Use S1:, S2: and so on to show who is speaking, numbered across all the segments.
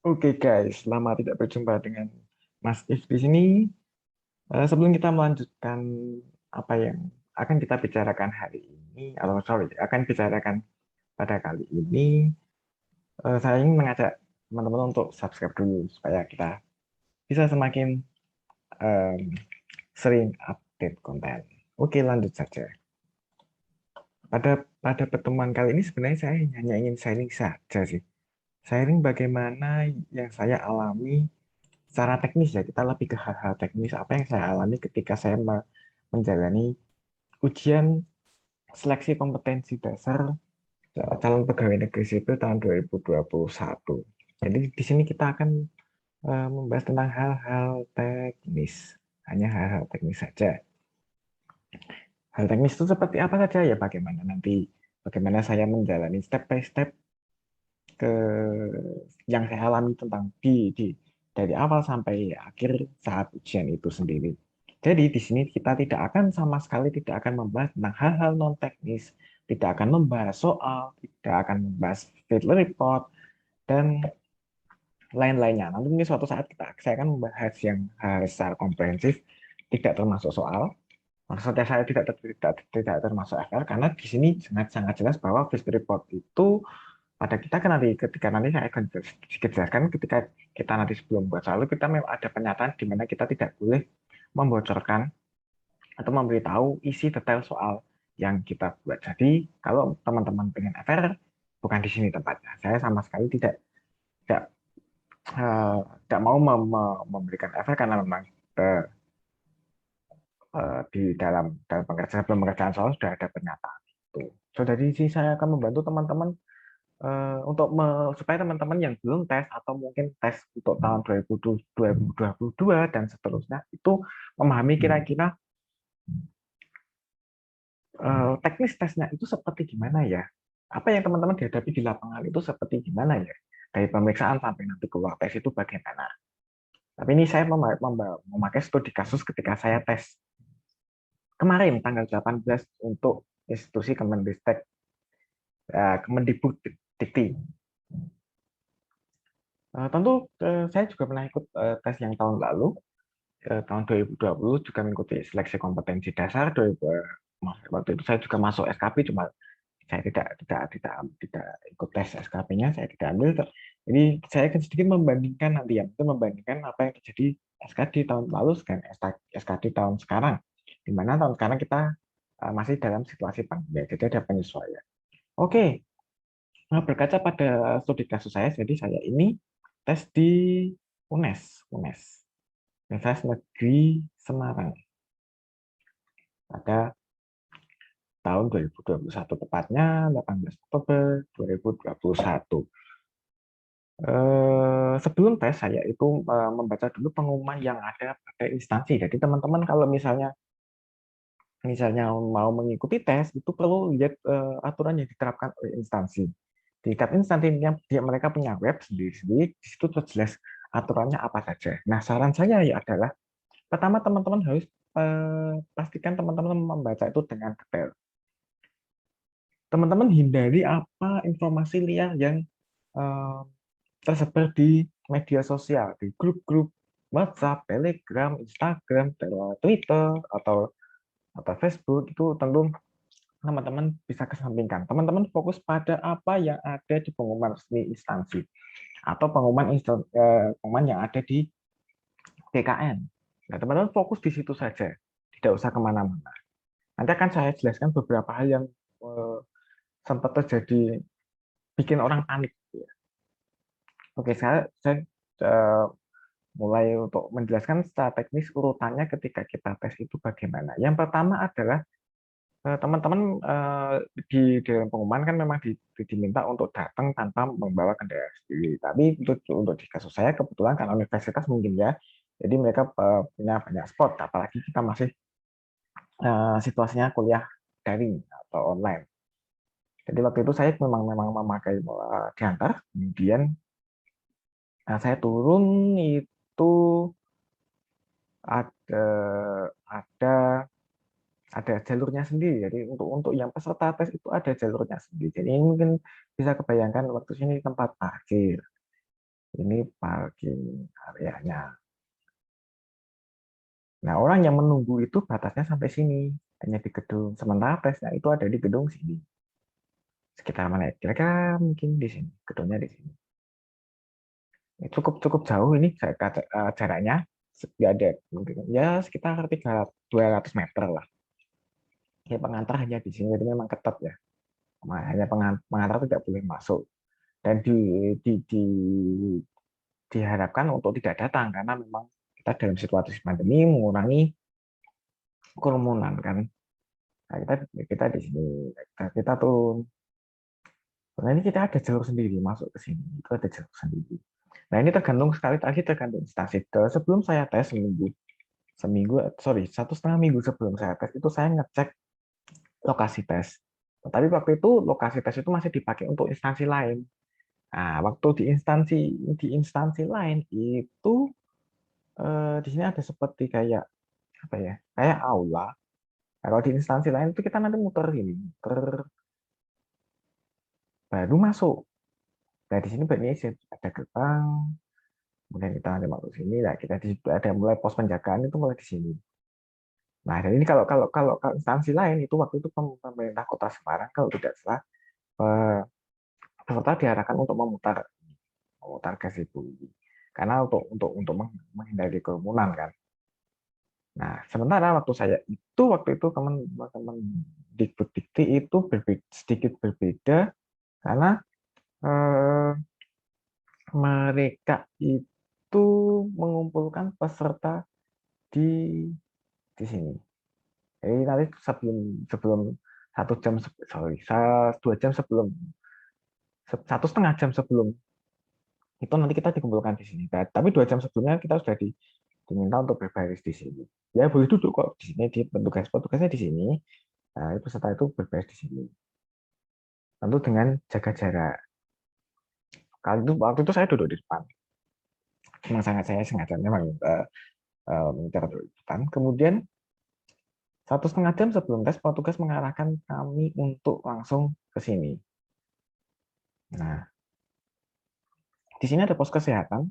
S1: Oke guys, lama tidak berjumpa dengan Mas If di sini. Sebelum kita melanjutkan apa yang akan kita bicarakan hari ini, atau sorry, akan bicarakan pada kali ini, saya ingin mengajak teman-teman untuk subscribe dulu supaya kita bisa semakin em, sering update konten. Oke, lanjut saja. Pada pertemuan kali ini sebenarnya saya hanya ingin sharing saja sih. Sharing bagaimana yang saya alami secara teknis ya, kita lebih ke hal-hal teknis apa yang saya alami ketika saya menjalani ujian seleksi kompetensi dasar calon pegawai negeri sipil tahun 2021. Jadi di sini kita akan membahas tentang hal-hal teknis, hanya hal-hal teknis saja. Hal teknis itu seperti apa saja ya, bagaimana saya menjalani step by step ke yang saya alami tentang di dari awal sampai akhir saat ujian itu sendiri. Jadi di sini kita tidak akan sama sekali tidak akan membahas tentang hal-hal non teknis, tidak akan membahas soal, tidak akan membahas field report dan lain-lainnya. Nanti ini suatu saat saya akan membahas yang secara komprehensif, tidak termasuk soal. Maksudnya saya tidak termasuk FR karena di sini sangat jelas bahwa field report itu pada kita kan nanti saya akan sedikit jelaskan ketika kita nanti sebelum buat selalu kita memang ada pernyataan di mana kita tidak boleh membocorkan atau memberitahu isi detail soal yang kita buat. Jadi kalau teman-teman pengen FR bukan di sini tempatnya. Saya sama sekali tidak tidak mau memberikan FR karena memang eh, di dalam pengerjaan soal sudah ada pernyataan itu. So dari sini saya akan membantu teman-teman untuk supaya teman-teman yang belum tes atau mungkin tes untuk tahun 2022 dan seterusnya itu memahami kira-kira teknis tesnya itu seperti gimana ya, apa yang teman-teman dihadapi di lapangan itu seperti gimana ya, dari pemeriksaan sampai nanti keluar tes itu bagaimana. Tapi ini saya memakai studi kasus ketika saya tes kemarin tanggal 18 untuk institusi Kemendikbud, Kemendikbud. Tentu saya juga pernah ikut tes yang tahun lalu, tahun 2020 juga mengikuti seleksi kompetensi dasar. Waktu itu saya juga masuk SKP, cuma saya tidak ikut tes SKP-nya, saya tidak ambil. Jadi saya akan sedikit membandingkan nanti ya, itu membandingkan apa yang terjadi SKD tahun lalu dengan SKD tahun sekarang, di mana tahun sekarang kita masih dalam situasi pandemi, jadi ada penyesuaian. Oke, nah, berkaca pada studi kasus saya, jadi saya ini tes di UNES, UNES, Universitas Negeri Semarang, pada tahun 2021, tepatnya 18 Oktober 2021. Sebelum tes saya itu membaca dulu pengumuman yang ada pada instansi. Jadi teman-teman kalau misalnya mau mengikuti tes itu perlu lihat aturan yang diterapkan oleh instansi. Di tiap instansi mereka punya web sendiri-sendiri, di situ terjelas aturannya apa saja. Nah, saran saya ya adalah pertama teman-teman harus pastikan teman-teman membaca itu dengan detail. Teman-teman hindari apa informasi liar yang eh, tersebar di media sosial, di grup-grup WhatsApp, Telegram, Instagram, Twitter, atau Facebook. Itu tentu teman-teman bisa kesampingkan. Teman-teman fokus pada apa yang ada di pengumuman resmi instansi atau pengumuman yang ada di BKN. Nah, teman-teman fokus di situ saja, tidak usah kemana-mana. Nanti akan saya jelaskan beberapa hal yang eh, sempat terjadi bikin orang panik. Oke, saya eh, mulai untuk menjelaskan secara teknis urutannya ketika kita tes itu bagaimana. Yang pertama adalah teman-teman di dalam pengumuman kan memang diminta untuk datang tanpa membawa kendaraan sendiri. Tapi untuk di kasus saya kebetulan karena universitas mungkin ya, jadi mereka punya banyak spot. Apalagi kita masih situasinya kuliah daring atau online. Jadi waktu itu saya memang memakai diantar, kemudian saya turun itu ada ada ada jalurnya sendiri. Jadi untuk yang peserta tes itu ada jalurnya sendiri. Jadi ini mungkin bisa kebayangkan waktu sini tempat parkir. Ini parking areanya. Nah, orang yang menunggu itu batasnya sampai sini, hanya di gedung. Sementara tesnya itu ada di gedung sini. Sekitar mana ya? Kira-kira mungkin di sini, gedungnya di sini. Ya, cukup cukup jauh ini jaraknya. Nggak ada, mungkin ya sekitar 200 meter lah. Ya, pengantar hanya di sini, jadi memang ketat ya. Hanya pengantar tidak boleh masuk. Dan diharapkan untuk tidak datang, karena memang kita dalam situasi pandemi mengurangi kerumunan kan. Nah, kita di sini, kita turun. Nah, ini kita ada jalur sendiri masuk ke sini. Itu ada jalur sendiri. Nah, ini tergantung sekali lagi tergantung instansi. Sebelum saya tes sorry, 1,5 minggu sebelum saya tes itu saya ngecek lokasi tes. Tapi waktu itu lokasi tes itu masih dipakai untuk instansi lain. Nah, waktu di instansi lain itu di sini ada seperti kayak apa ya? Kayak aula. Nah, kalau di instansi lain itu kita nanti muter ini, muter baru masuk. Nah, di sini berarti ada gerbang, kemudian kita nanti masuk sini. Nah, kita di situ ada mulai pos penjagaan itu mulai di sini. Nah, dan ini kalau kalau kalau kalau instansi lain itu waktu itu pemerintah Kota Semarang kalau tidak salah eh, peserta diarahkan untuk memutar ke situ. Karena untuk menghindari kerumunan kan. Nah, sementara waktu itu teman-teman Dikbud itu sedikit berbeda karena eh, mereka itu mengumpulkan peserta di di sini. Jadi nanti sebelum sebelum 1 jam, sorry, 2 jam sebelum, 1,5 jam sebelum itu nanti kita dikumpulkan di sini. Nah, tapi 2 jam sebelumnya kita sudah diminta untuk berbaris di sini. Ya boleh duduk kok di sini di petugasnya di sini. Nah, peserta itu berbaris di sini. Tentu dengan jaga jarak. Waktu itu saya duduk di depan. Memang saya sengaja memang mengincar duduk di depan. Kemudian 1,5 jam sebelum tes, petugas mengarahkan kami untuk langsung ke sini. Nah, di sini ada pos kesehatan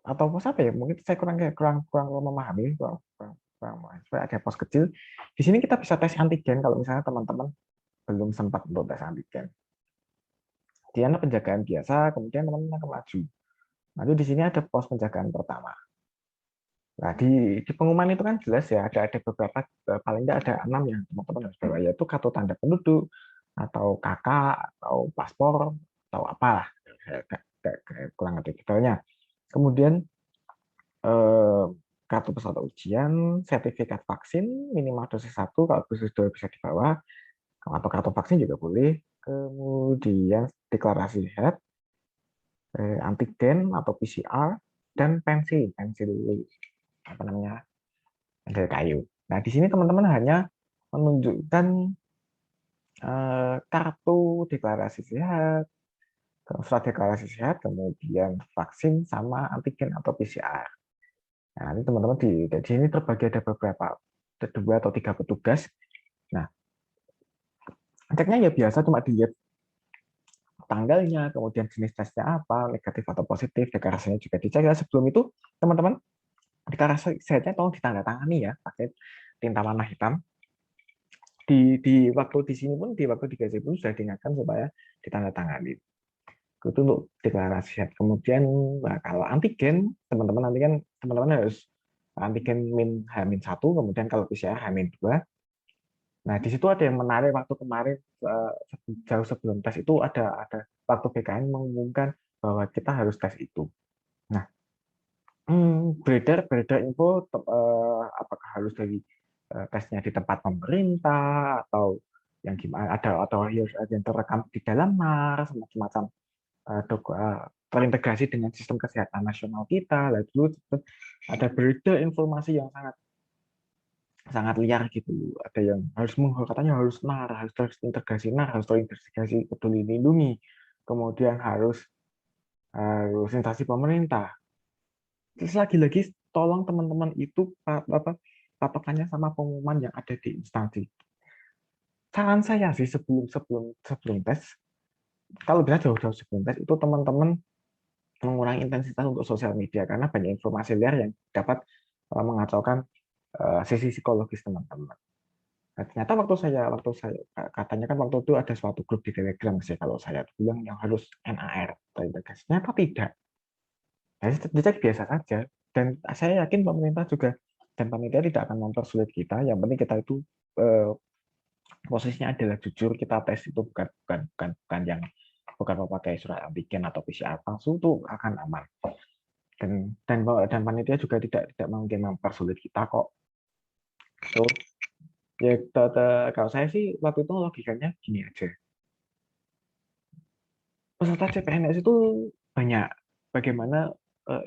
S1: atau pos apa ya? Mungkin saya kurang kurang memahami, kurang memahami. Ada pos kecil. Di sini kita bisa tes antigen kalau misalnya teman-teman belum sempat untuk tes antigen. Di sana penjagaan biasa, kemudian teman-teman akan maju. Nanti di sini ada pos penjagaan pertama. Nah, di pengumuman itu kan jelas ya, ada beberapa, paling tidak ada 6 yang teman-teman harus bawa, yaitu kartu tanda penduduk, atau KK, atau paspor, atau apalah, kurang lebih detailnya. Kemudian eh, kartu peserta ujian, sertifikat vaksin, minimal dosis 1, kalau dosis 2 bisa dibawa, atau kartu vaksin juga boleh. Kemudian deklarasi sehat, antigen atau PCR, dan pensil apa namanya, pensil kayu. Nah, di sini teman-teman hanya menunjukkan kartu deklarasi sehat, surat deklarasi sehat, kemudian vaksin sama antigen atau PCR. Nah, ini teman-teman di sini terbagi ada beberapa, 2 atau 3 petugas. Nah, ceknya ya biasa cuma dilihat tanggalnya, kemudian jenis tesnya apa, negatif atau positif, deklarasinya juga dicek. Ya, sebelum itu, teman-teman, deklarasi sehatnya tolong ditandatangani ya, pakai tinta warna hitam. Waktu di sini pun, di waktu dikasih pun sudah diingatkan supaya ditandatangani. Itu untuk deklarasi sehat. Kemudian, nah, kalau antigen, teman-teman harus antigen H-1, kemudian kalau PCR H-2. Nah, di situ ada yang menarik waktu kemarin, eh, jauh sebelum tes itu ada waktu BKN mengumumkan bahwa kita harus tes itu. Nah, beredar beredar info apakah harus dari tesnya di tempat pemerintah atau yang gimana, atau harus ada yang terekam di dalam NAR semacam terintegrasi dengan sistem kesehatan nasional kita. Lalu ada beredar informasi yang sangat sangat liar gitu. Ada yang katanya harus NAR, harus terintegrasi NAR, harus terintegrasi Peduli Lindungi, kemudian harus instansi pemerintah. Terus lagi-lagi tolong teman-teman itu patokannya sama pengumuman yang ada di instansi. Saran saya sih sebelum sebelum sebelum tes, kalau bisa jauh-jauh sebelum tes itu teman-teman mengurangi intensitas untuk sosial media karena banyak informasi liar yang dapat mengacaukan sisi psikologis teman-teman. Nah, ternyata waktu saya katanya kan waktu itu ada suatu grup di Telegram sih kalau saya bilang yang harus NAR terintegrasi. Ternyata tidak. Nah, dicek biasa saja. Dan saya yakin pemerintah juga dan panitia tidak akan mempersulit kita. Yang penting kita itu eh, posisinya adalah jujur, kita tes itu bukan yang bukan memakai surat antigen atau PCR palsu itu akan aman. Dan panitia juga tidak mungkin mempersulit kita kok. So, ya kalau saya sih waktu itu logikanya gini aja. Peserta CPNS itu banyak. Bagaimana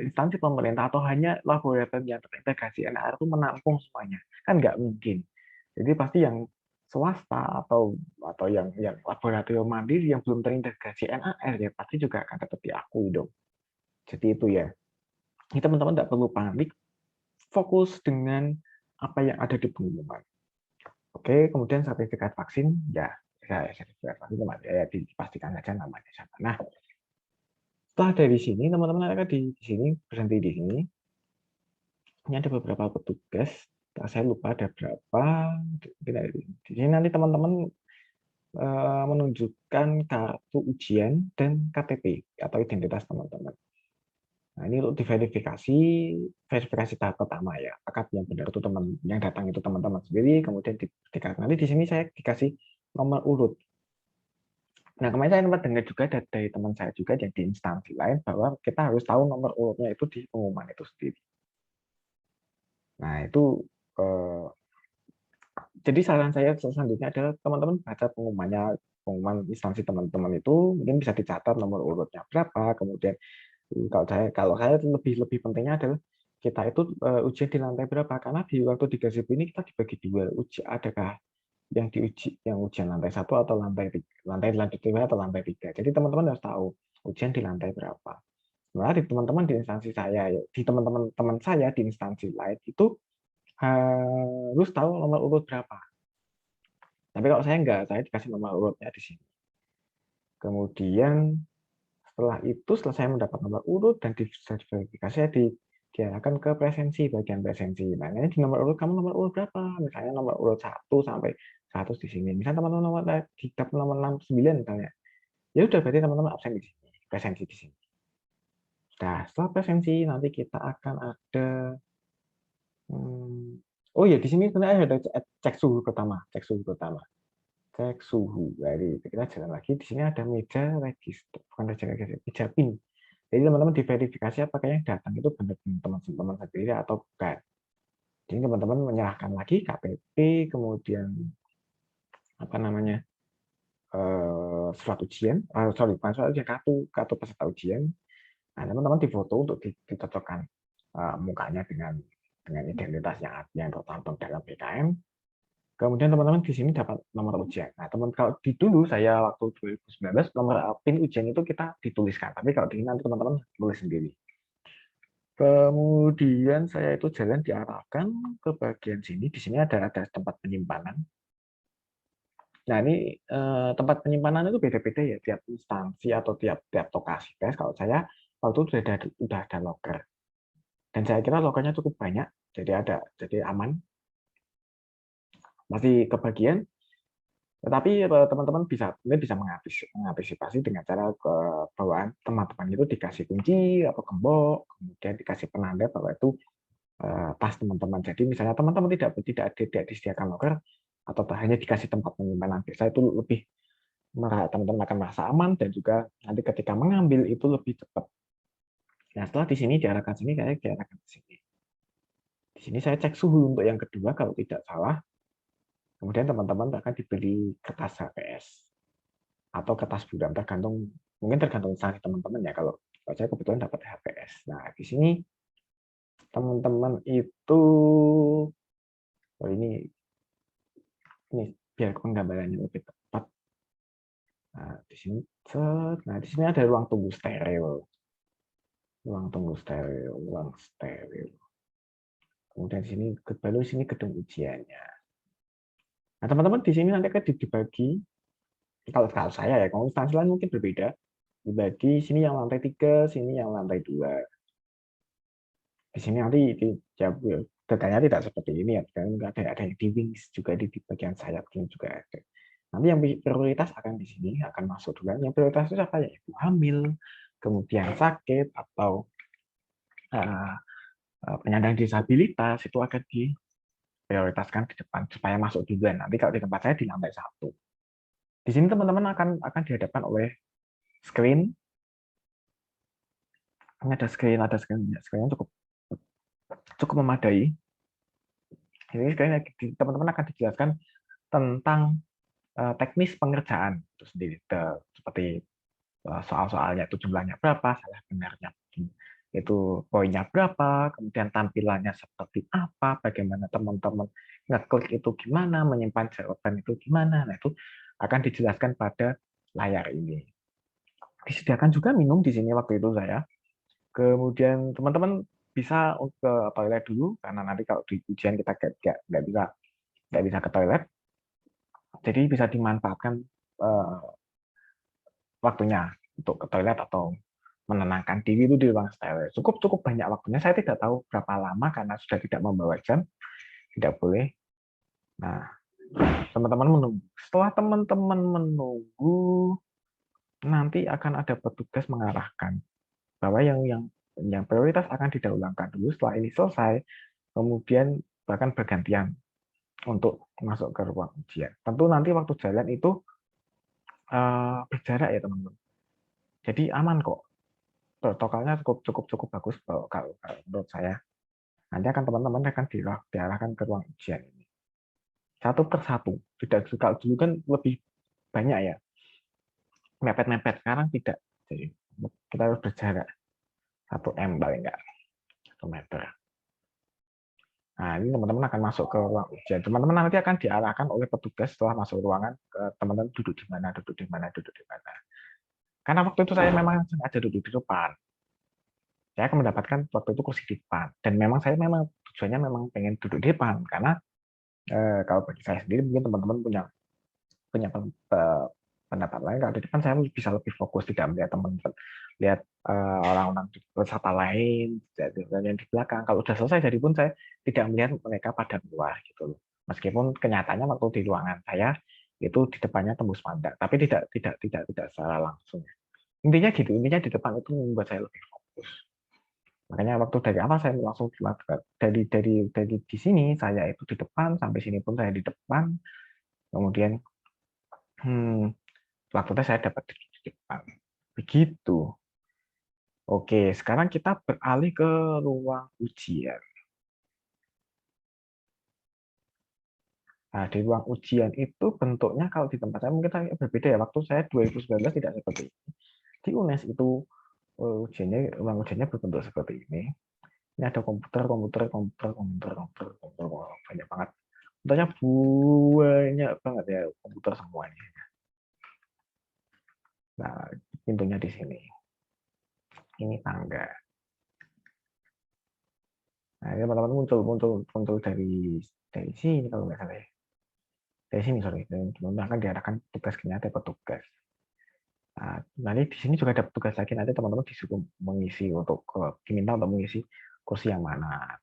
S1: instansi pemerintah atau hanya laboratorium yang terintegrasi NAR itu menampung semuanya? Kan nggak mungkin. Jadi pasti yang swasta atau yang laboratorium mandiri yang belum terintegrasi NAR ya pasti juga akan tetap diakui dong. Jadi itu ya. Ini teman-teman tidak perlu panik, fokus dengan apa yang ada di pengumuman. Oke, kemudian sertifikat vaksin ya, sertifikat vaksin ya dipastikan saja namanya siapa. Nah, setelah dari sini teman-teman akan di sini berhenti di sini. Ini ada beberapa petugas, saya lupa ada berapa. Di sini nanti teman-teman menunjukkan kartu ujian dan KTP atau identitas teman-teman. Nah, ini untuk diverifikasi, verifikasi tahap pertama ya. Apakah yang benar itu teman yang datang itu teman-teman sendiri, kemudian nanti di sini saya dikasih nomor urut. Nah, kemarin saya sempat dengar juga dari teman saya juga yang di instansi lain bahwa kita harus tahu nomor urutnya itu di pengumuman itu sendiri. Nah, itu eh, jadi saran saya selanjutnya adalah teman-teman baca pengumuman instansi teman-teman itu mungkin bisa dicatat nomor urutnya berapa, kemudian kalau saya lebih lebih pentingnya adalah kita itu ujian di lantai berapa karena di waktu di Gazebo ini kita dibagi dua adakah yang diuji yang ujian lantai satu atau lantai dua atau lantai tiga. Jadi teman-teman harus tahu ujian di lantai berapa. Nah, di teman-teman di instansi saya, di teman-teman teman saya di instansi lain itu harus tahu nomor urut berapa. Tapi kalau saya enggak, saya dikasih nomor urutnya di sini. Kemudian setelah saya mendapat nomor urut dan diverifikasi, saya diarahkan ke bagian presensi. Nah, ini di nomor urut, kamu nomor urut berapa? Misalnya nomor urut 1 sampai 100 di sini. Misalnya teman-teman di tab nomor 69 misalnya. Ya udah berarti teman-teman absen di sini, presensi di sini. Nah, setelah presensi nanti kita akan ada oh ya di sini sebenarnya ada cek suhu pertama, cek suhu. Jadi kita jalan lagi di sini ada meja register, bukan meja pin. Jadi teman-teman diverifikasi apakah yang datang itu benar teman-teman sendiri atau bukan. Jadi teman-teman menyerahkan lagi KTP, kemudian apa namanya surat ujian, sorry bukan surat ujian, kartu peserta ujian. Nah teman-teman difoto untuk dicocokkan mukanya dengan identitas yang tercantum dalam BKM. Kemudian teman-teman di sini dapat nomor ujian. Nah, kalau di dulu saya waktu 2019 nomor PIN ujian itu kita dituliskan, tapi kalau di sini nanti teman-teman tulis sendiri. Kemudian saya itu jalan diarahkan ke bagian sini. Di sini ada tempat penyimpanan. Nah, ini tempat penyimpanan itu beda-beda ya tiap instansi atau tiap lokasi tes. Kalau saya waktu itu sudah ada loker. Dan saya kira lokernya cukup banyak, jadi aman. Masih kebagian. Tetapi teman-teman mungkin bisa mengantisipasi dengan cara bawaan teman-teman itu dikasih kunci atau gembok, kemudian dikasih penanda bahwa itu tas teman-teman. Jadi misalnya teman-teman tidak disediakan loker atau hanya dikasih tempat penyimpanan biasa itu lebih teman-teman akan merasa aman dan juga nanti ketika mengambil itu lebih cepat. Nah setelah di sini diarahkan sini, saya diarahkan ke sini. Di sini saya cek suhu untuk yang kedua kalau tidak salah. Kemudian teman-teman akan diberi kertas HPS atau kertas buram mungkin tergantung instansi teman-teman ya. Kalau saya kebetulan dapat HPS. Nah di sini teman-teman itu ini biar penggambarannya lebih tepat. Nah di sini ada ruang tunggu steril, ruang steril. Kemudian di sini gedung ujiannya. Nah teman-teman di sini nanti akan dibagi Kalau saya ya, kalau instansi lain mungkin berbeda. Dibagi sini yang lantai 3, sini yang lantai 2. Di sini nanti detailnya tidak seperti ini ya, dan ada yang di wings juga di bagian sayap ini juga ada. Nanti yang prioritas akan di sini akan masuk duluan. Yang prioritas itu apa ya? Ibu hamil, kemudian sakit atau uh, penyandang disabilitas itu akan diprioritaskan di depan supaya masuk duluan. Nanti kalau di tempat saya di lantai 1. Di sini teman-teman akan dihadapkan oleh screen. Ini ada screen cukup cukup memadai. Jadi sekarang teman-teman akan dijelaskan tentang teknis pengerjaan itu sendiri, seperti soal-soalnya itu jumlahnya berapa, salah benarnya itu poinnya berapa, kemudian tampilannya seperti apa, bagaimana teman-teman ngeklik itu gimana, menyimpan jawaban itu gimana. Nah, itu akan dijelaskan pada layar ini. Disediakan juga minum di sini waktu itu saya. Kemudian teman-teman bisa ke toilet dulu karena nanti kalau di ujian kita nggak bisa ke toilet, jadi bisa dimanfaatkan waktunya untuk ke toilet atau menenangkan diri itu di ruang steril. Cukup banyak waktunya. Saya tidak tahu berapa lama karena sudah tidak membawa jam, tidak boleh. Nah, teman-teman menunggu. Setelah teman-teman menunggu, nanti akan ada petugas mengarahkan bahwa yang prioritas akan didahulukan dulu. Setelah ini selesai, kemudian bahkan bergantian untuk masuk ke ruang ujian. Tentu nanti waktu jalan itu berjarak ya teman-teman. Jadi aman kok. Protokolnya cukup bagus kalau menurut saya. Nanti akan teman-teman akan diarahkan ke ruang ujian ini. Satu persatu. Tidak kalau dulu kan lebih banyak ya. Mepet-mepet. Sekarang tidak. Jadi kita harus berjarak 1 m paling enggak. 1 meter. Nah, ini teman-teman akan masuk ke ruang ujian. Teman-teman nanti akan diarahkan oleh petugas setelah masuk ruangan ke teman-teman duduk di mana, duduk di mana, duduk di mana. Karena waktu itu saya memang sengaja duduk di depan. Saya akan mendapatkan waktu itu kursi di depan. Dan memang saya memang tujuannya memang pengen duduk di depan karena kalau bagi saya sendiri mungkin teman-teman punya pendapat lain. Kalau di depan saya bisa lebih fokus tidak melihat teman-teman, lihat orang-orang peserta lain dan yang di belakang. Kalau sudah selesai jadi pun saya tidak melihat mereka pada luar gitu loh. Meskipun kenyataannya waktu di ruangan saya itu di depannya tembus pandang, tapi tidak secara langsung. Intinya gitu, intinya di depan itu membuat saya lebih fokus. Makanya waktu dari awal saya langsung dari di sini saya itu di depan sampai sini pun saya di depan. Kemudian waktu itu saya dapat di depan. Begitu. Oke, sekarang kita beralih ke ruang ujian. Nah, di ruang ujian itu bentuknya kalau di tempat saya mungkin berbeda ya. Waktu saya 2019 tidak seperti ini. Di UNES itu ruang ujiannya berbentuk seperti ini. Ini ada komputer, banyak banget. Tentunya banyak banget ya komputer semuanya. Nah, pintunya di sini. Ini tangga. Nah, ini teman-teman muncul dari sini kalau nggak salah ya. Dari sini sorry. Dan teman-teman akan diarahkan tugas ada petugas. Nah, nanti di sini juga ada petugas lagi. Nanti teman-teman disuruh mengisi diminta untuk mengisi kursi yang mana.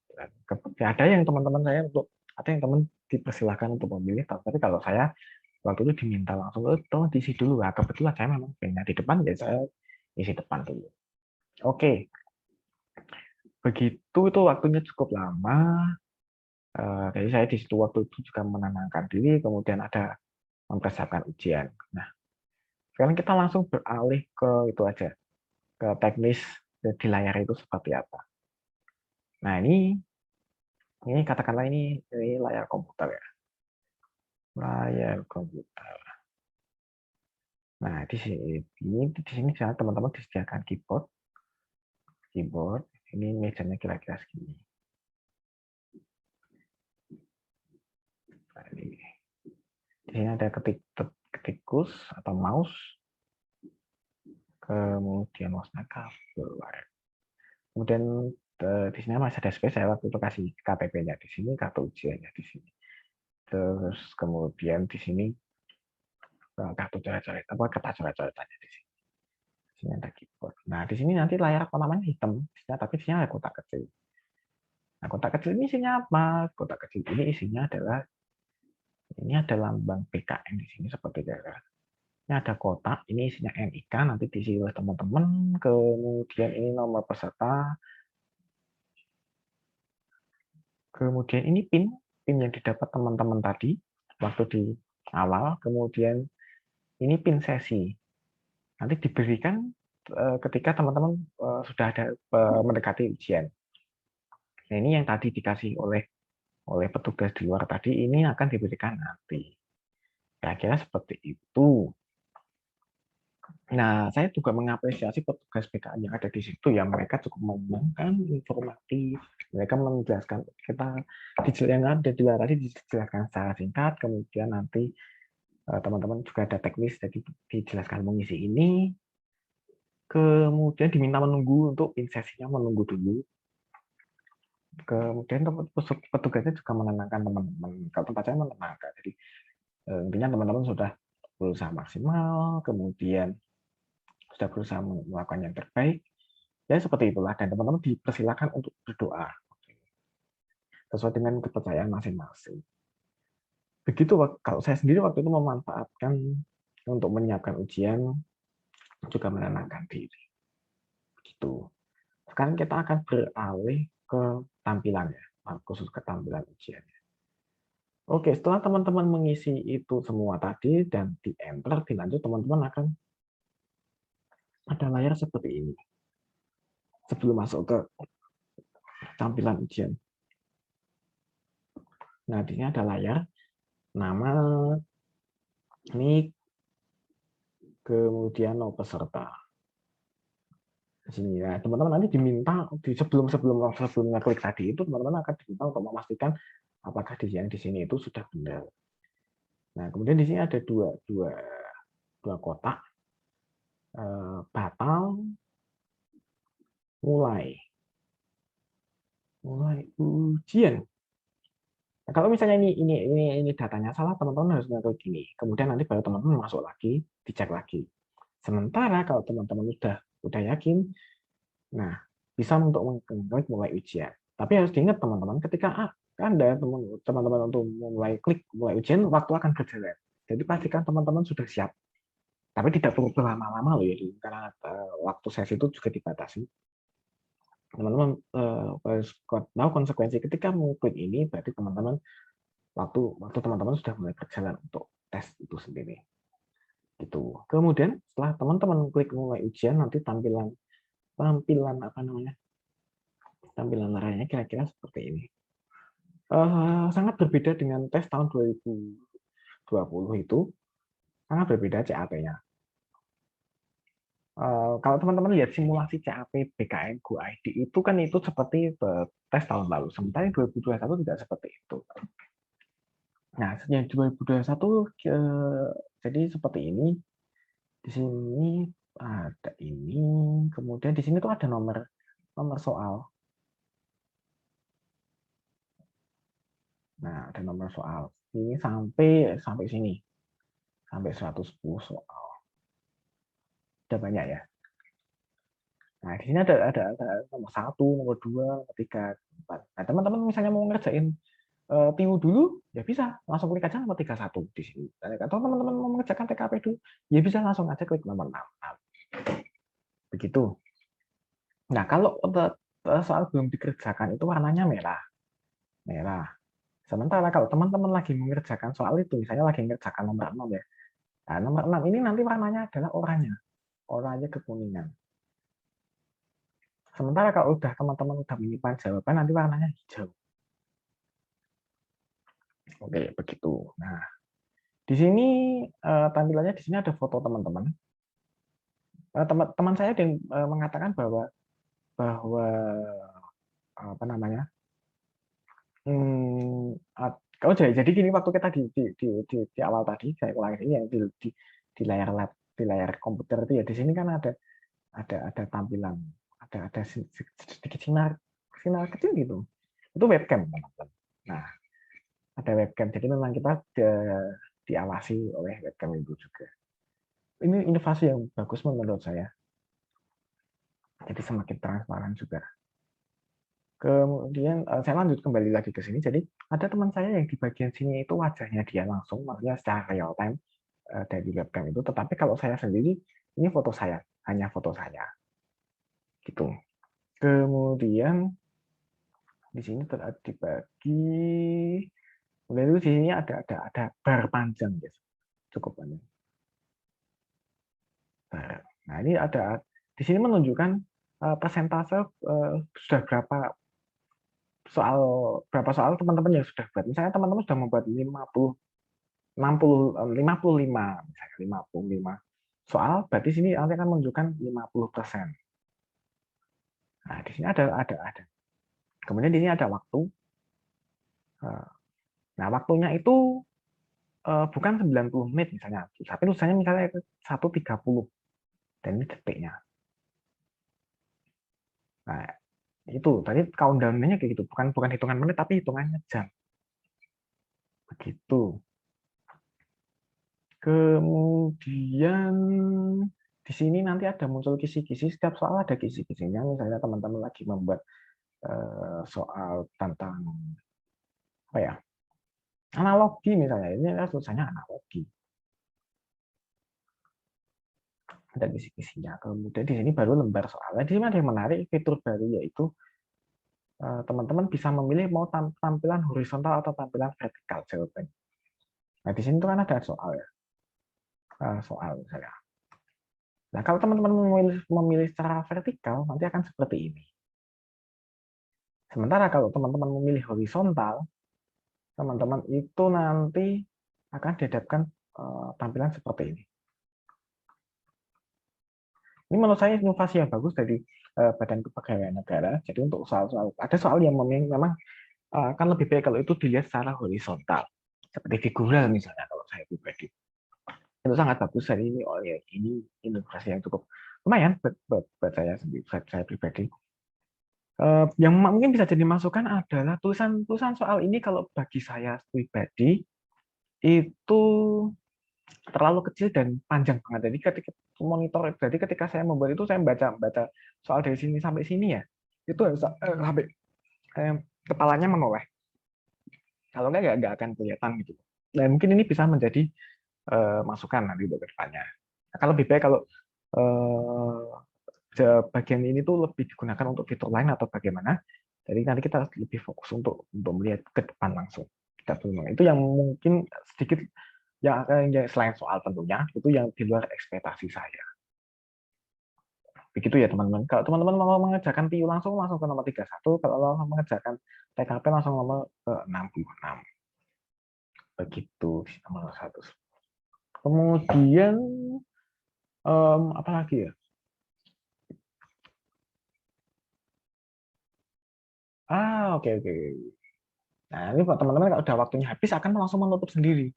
S1: Ada yang teman-teman saya ada yang teman dipersilahkan untuk memilih. Tapi kalau saya waktu itu diminta langsung tolong diisi dulu. Nah, kebetulan saya memang pengen di depan, jadi saya isi depan dulu. Oke, begitu itu waktunya cukup lama. Jadi saya di situ waktu itu juga menenangkan diri, kemudian ada mempersiapkan ujian. Nah, sekarang kita langsung beralih ke itu aja, ke teknis di layar itu seperti apa. Nah, ini katakanlah ini layar komputer ya, layar komputer. Nah, di sini teman-teman disediakan keyboard. Ini mejanya kira-kira segini. Nah, di sini ada ketikus atau mouse, kemudian mouse-nya kabel. Kemudian di sini masih ada space, saya waktu itu kasih KTP-nya di sini, kartu ujiannya di sini. Terus kemudian di sini kartu coret-coret apa kertas coret-coretannya di sini. Di sini ada keyboard. Nah, di sini nanti layar apa namanya hitam, tapi di sini ada kotak kecil. Nah, kotak kecil ini isinya apa? Kotak kecil ini isinya adalah ini ada lambang PKN di sini seperti daerah. Ini ada kotak, ini isinya NIK, nanti diisi oleh teman-teman. Kemudian ini nomor peserta. Kemudian ini PIN yang didapat teman-teman tadi waktu di awal. Kemudian ini PIN sesi. Nanti diberikan ketika teman-teman sudah ada mendekati ujian. Nah, ini yang tadi dikasih oleh petugas di luar tadi, ini akan diberikan nanti. Kira-kira seperti itu. Nah, saya juga mengapresiasi petugas BKN yang ada di situ ya, mereka cukup menyenangkan, informatif, mereka menjelaskan kita yang ada di luar tadi dijelaskan secara singkat, kemudian nanti teman-teman juga ada teknis, jadi dijelaskan mengisi ini, kemudian diminta menunggu untuk pin sesinya, menunggu dulu. Kemudian petugasnya juga menenangkan teman-teman. Kalau tempat saya menenangkan, jadi intinya teman-teman sudah berusaha maksimal, kemudian sudah berusaha melakukan yang terbaik, ya seperti itulah. Dan teman-teman dipersilakan untuk berdoa sesuai dengan kepercayaan masing-masing. Begitu kalau saya sendiri waktu itu memanfaatkan untuk menyiapkan ujian, juga menenangkan diri. Begitu. Sekarang kita akan beralih ke tampilannya, khusus ke tampilan ujiannya. Oke, setelah teman-teman mengisi itu semua tadi dan di enter, dilanjut teman-teman akan ada layar seperti ini. Sebelum masuk ke tampilan ujian. Nah, di sini ada layar, nama, nik, kemudian nomor peserta. Di sini ya, teman-teman nanti diminta sebelum ngeklik tadi itu teman-teman akan diminta untuk memastikan apakah yang di sini itu sudah benar. Nah, kemudian di sini ada dua kotak, batal, mulai ujian. Nah, kalau misalnya ini datanya salah, teman-teman harus ngeklik gini. Kemudian nanti baru teman-teman masuk lagi, dicek lagi. Sementara kalau teman-teman udah yakin, nah bisa untuk mengklik mulai ujian. Tapi harus diingat teman-teman, ketika Anda teman-teman untuk klik mulai ujian, waktu akan berjalan. Jadi pastikan teman-teman sudah siap. Tapi tidak perlu berlama-lama loh ya, karena waktu sesi itu juga dibatasi. Teman-teman tahu konsekuensi ketika mengklik ini, berarti teman-teman waktu teman-teman sudah mulai berjalan untuk tes itu sendiri. Gitu. Kemudian setelah teman-teman klik mulai ujian, nanti tampilan apa namanya? Tampilan layarnya kira-kira seperti ini. Sangat berbeda dengan tes tahun 2020 itu, sangat berbeda CAP-nya. Kalau teman-teman lihat simulasi CAP BKN Go ID itu kan itu seperti tes tahun lalu, sementara yang 2021 tidak seperti itu. Nah, yang 2021 jadi seperti ini. Di sini ada ini, kemudian di sini tuh ada nomor soal. Nah, ada nomor soal. Ini sampai sini. Sampai 110 soal. Ada banyak ya. Nah, di sini ada nomor 1, nomor 2, nomor 3, 4. Nah, teman-teman misalnya mau ngerjain TIU dulu, ya bisa langsung klik aja nomor 31 di sini. Atau teman-teman mau mengerjakan TKP dulu, ya bisa langsung aja klik nomor 6. Begitu. Nah, kalau soal belum dikerjakan itu warnanya merah. Merah. Sementara kalau teman-teman lagi mengerjakan soal itu, misalnya lagi mengerjakan nomor 6 ya. Nah, nomor 6 ini nanti warnanya adalah oranye. Oranye kekuningan. Sementara kalau teman-teman udah menyimpan jawaban, nanti warnanya hijau. Oke, begitu. Nah, di sini tampilannya di sini ada foto teman-teman. Teman saya yang mengatakan bahwa apa namanya? Kalau jadi gini, waktu kita di awal tadi saya ulangi ini yang di layar komputer itu ya, di sini kan ada tampilan, ada sedikit sinar kecil gitu. Itu webcam teman-teman. Nah, ada webcam. Jadi memang kita diawasi oleh webcam itu juga. Ini inovasi yang bagus menurut saya. Jadi semakin transparan juga. Kemudian saya lanjut kembali lagi ke sini. Jadi ada teman saya yang di bagian sini itu wajahnya dia langsung, maksudnya secara real time dari webcam itu. Tetapi kalau saya sendiri, ini foto saya, hanya foto saya, gitu. Kemudian di sini dibagi, kemudian itu di sini ada bar panjang, guys, cukup banyak. Bar. Nah ini ada di sini menunjukkan persentase sudah berapa soal teman-teman yang sudah buat. Misalnya teman-teman sudah membuat 50, 60, 55, misalnya 55 soal, berarti sini nanti akan menunjukkan 50%. Nah, di sini ada. Kemudian di sini ada waktu. Nah, waktunya itu bukan 90 menit misalnya, tapi tulisannya misalnya 1:30 dan ini detiknya. Nah, itu tadi countdown-nya kayak gitu, bukan hitungan menit tapi hitungannya jam. Begitu. Kemudian di sini nanti ada muncul kisi-kisi, setiap soal ada kisi-kisinya. Misalnya teman-teman lagi membuat soal tentang apa ya, analogi misalnya, ini tulisannya analogi. Ada kisi-kisinya. Kemudian di sini baru lembar soalnya. Di sini ada yang menarik, fitur baru yaitu teman-teman bisa memilih mau tampilan horizontal atau tampilan vertikal jawabannya. Nah di sini tuh kan ada soal ya, soal misalnya. Nah kalau teman-teman memilih secara vertikal nanti akan seperti ini. Sementara kalau teman-teman memilih horizontal, teman-teman itu nanti akan dihadapkan tampilan seperti ini. Ini menurut saya inovasi yang bagus dari Badan Kepegawaian Negara. Jadi untuk soal-soal, ada soal yang memang akan lebih baik kalau itu dilihat secara horizontal, seperti figural misalnya kalau saya pribadi. Itu sangat bagus. Jadi ini, oh ya, ini inovasi yang cukup lumayan buat saya sendiri, saya pribadi. Yang mungkin bisa jadi masukan adalah tulisan soal ini kalau bagi saya pribadi itu terlalu kecil dan panjang banget. Jadi ketika saya membuat itu saya baca soal dari sini sampai sini ya, itu harus sampai kepalanya menoleh. Kalau nggak akan kelihatan gitu. Dan mungkin ini bisa menjadi masukan nanti untuk kedepannya. Nah, kalau lebih baik kalau bagian ini tuh lebih digunakan untuk fitur lain atau bagaimana. Jadi nanti kita lebih fokus untuk melihat ke depan langsung. Itu yang mungkin sedikit yang selain soal tentunya itu yang di luar ekspektasi saya. Begitu ya teman-teman. Kalau teman-teman mau mengerjakan PIU langsung ke nomor 31, kalau mau mengerjakan TKP langsung nomor 66. Begitu nomor 1. Kemudian apa lagi ya? Oke. Nah, ini teman-teman kalau udah waktunya habis akan langsung menutup sendiri.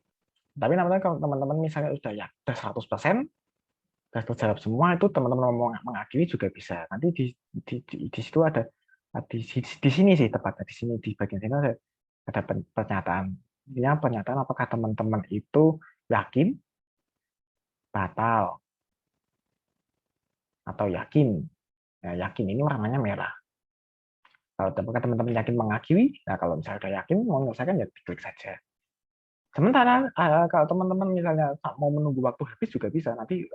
S1: Tapi namanya kalau teman-teman misalnya udah 100%, sudah terjawab semua, itu teman-teman mau mengakhiri juga bisa. Nanti di situ ada di sini sih tepatnya di sini di bagian sini ada pernyataan. Ini pernyataan apakah teman-teman itu yakin, batal, atau yakin. Nah, yakin ini warnanya merah. Kalau teman-teman yakin mengakhiri, nah kalau misalnya udah yakin mau menyelesaikan ya diklik saja. Sementara kalau teman-teman misalnya mau menunggu waktu habis juga bisa. Nanti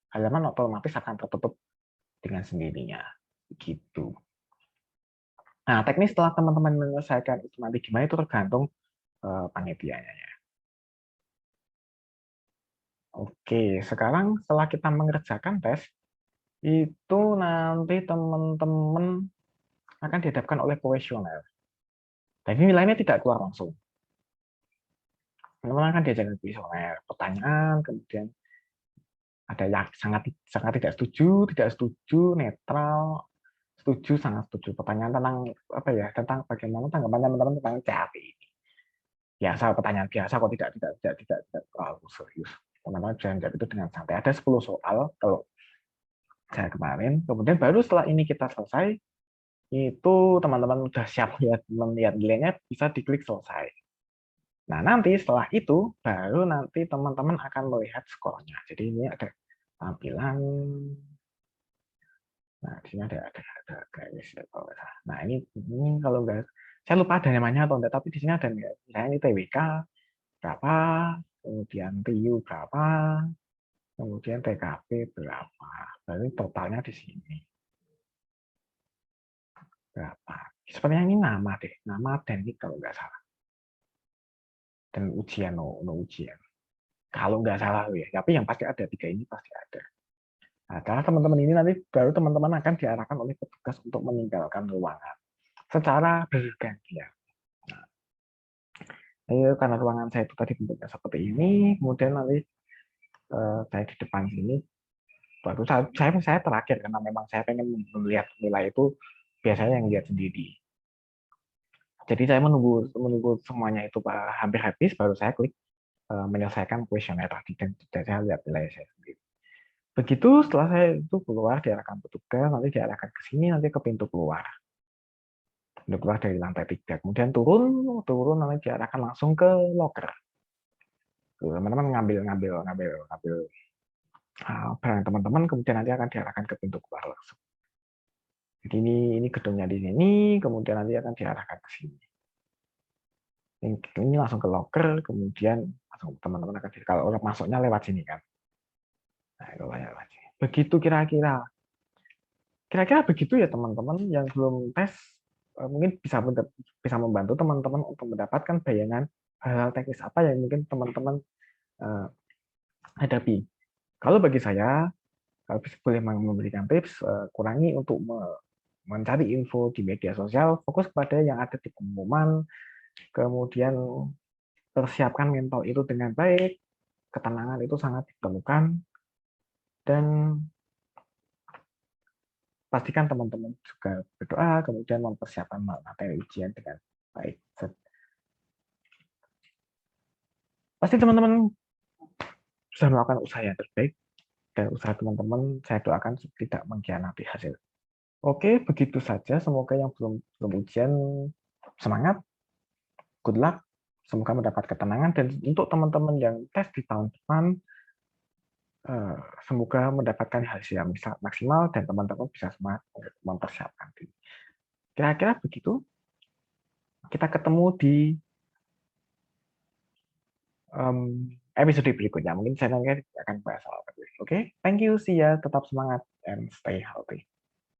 S1: halaman otomatis akan tertutup dengan sendirinya. Gitu. Nah, teknis setelah teman-teman menyelesaikan itu nanti gimana itu tergantung panitianya. Oke, sekarang setelah kita mengerjakan tes, itu nanti teman-teman akan dihadapkan oleh kuesioner. Dan ini nilainya tidak keluar langsung. Teman-teman akan diajarkan kuesioner, pertanyaan, kemudian ada yang sangat tidak setuju, netral, setuju, sangat setuju. Pertanyaan tentang apa ya? Tentang bagaimana tanggapan teman-teman tentang CAP ini. Biasa, pertanyaan biasa kok tidak terlalu serius. Teman-teman jangan jawab itu dengan santai. Ada 10 soal kalau saya kemarin. Kemudian baru setelah ini kita selesai, itu teman-teman udah siap melihat nilainya, bisa diklik selesai. Nah, nanti setelah itu baru nanti teman-teman akan melihat skornya. Jadi ini ada tampilan. Nah, di sini ada guys ya, kalau nggak salah. Nah, ini kalau nggak, saya lupa ada namanya atau enggak, tapi di sini ada nggak? Misalnya ini TWK berapa, kemudian TIU berapa, kemudian TKP berapa. Berarti totalnya di sini berapa. Sepertinya ini nama deh, nama dan ini kalau nggak salah. Dan ujian, no ujian. Kalau nggak salah ya, tapi yang pasti ada tiga ini pasti ada. Nah, karena teman-teman ini nanti baru teman-teman akan diarahkan oleh petugas untuk meninggalkan ruangan secara bergantian. Karena ruangan saya itu tadi bentuknya seperti ini, kemudian nanti saya di depan sini, baru saya terakhir karena memang saya pengen melihat nilai itu biasanya yang lihat sendiri. Jadi saya menunggu menunggu semuanya itu hampir habis, baru saya klik menyelesaikan kuesioner tadi dan saya lihat nilai saya sendiri. Begitu setelah saya itu keluar diarahkan petugas, nanti diarahkan ke sini, nanti ke pintu keluar dari lantai 3. Kemudian turun nanti diarahkan langsung ke locker. Teman-teman ngambil barang teman-teman, kemudian nanti akan diarahkan ke pintu keluar langsung. Jadi ini gedungnya di sini, kemudian nanti akan diarahkan ke sini. Ini langsung ke locker, kemudian langsung teman-teman akan kalau orang masuknya lewat sini kan. Nah, itu lewat sini. Begitu kira-kira begitu ya teman-teman yang belum tes, mungkin bisa membantu teman-teman untuk mendapatkan bayangan hal-hal teknis apa yang mungkin teman-teman hadapi. Kalau bagi saya, kalau boleh memberikan tips, kurangi untuk mencari info di media sosial, fokus pada yang ada di pengumuman, kemudian persiapkan mental itu dengan baik, ketenangan itu sangat diperlukan, dan pastikan teman-teman juga berdoa, kemudian mempersiapkan materi ujian dengan baik. Pasti teman-teman sudah melakukan usaha yang terbaik, dan usaha teman-teman saya doakan tidak mengkhianati hasil. Oke, begitu saja. Semoga yang belum ujian semangat, good luck, semoga mendapat ketenangan, dan untuk teman-teman yang tes di tahun depan, semoga mendapatkan hasil yang maksimal dan teman-teman bisa semangat mempersiapkan diri. Kira-kira begitu. Kita ketemu di episode berikutnya. Mungkin saya nanti akan bahas soal itu. Oke, thank you, see ya. Tetap semangat and stay healthy.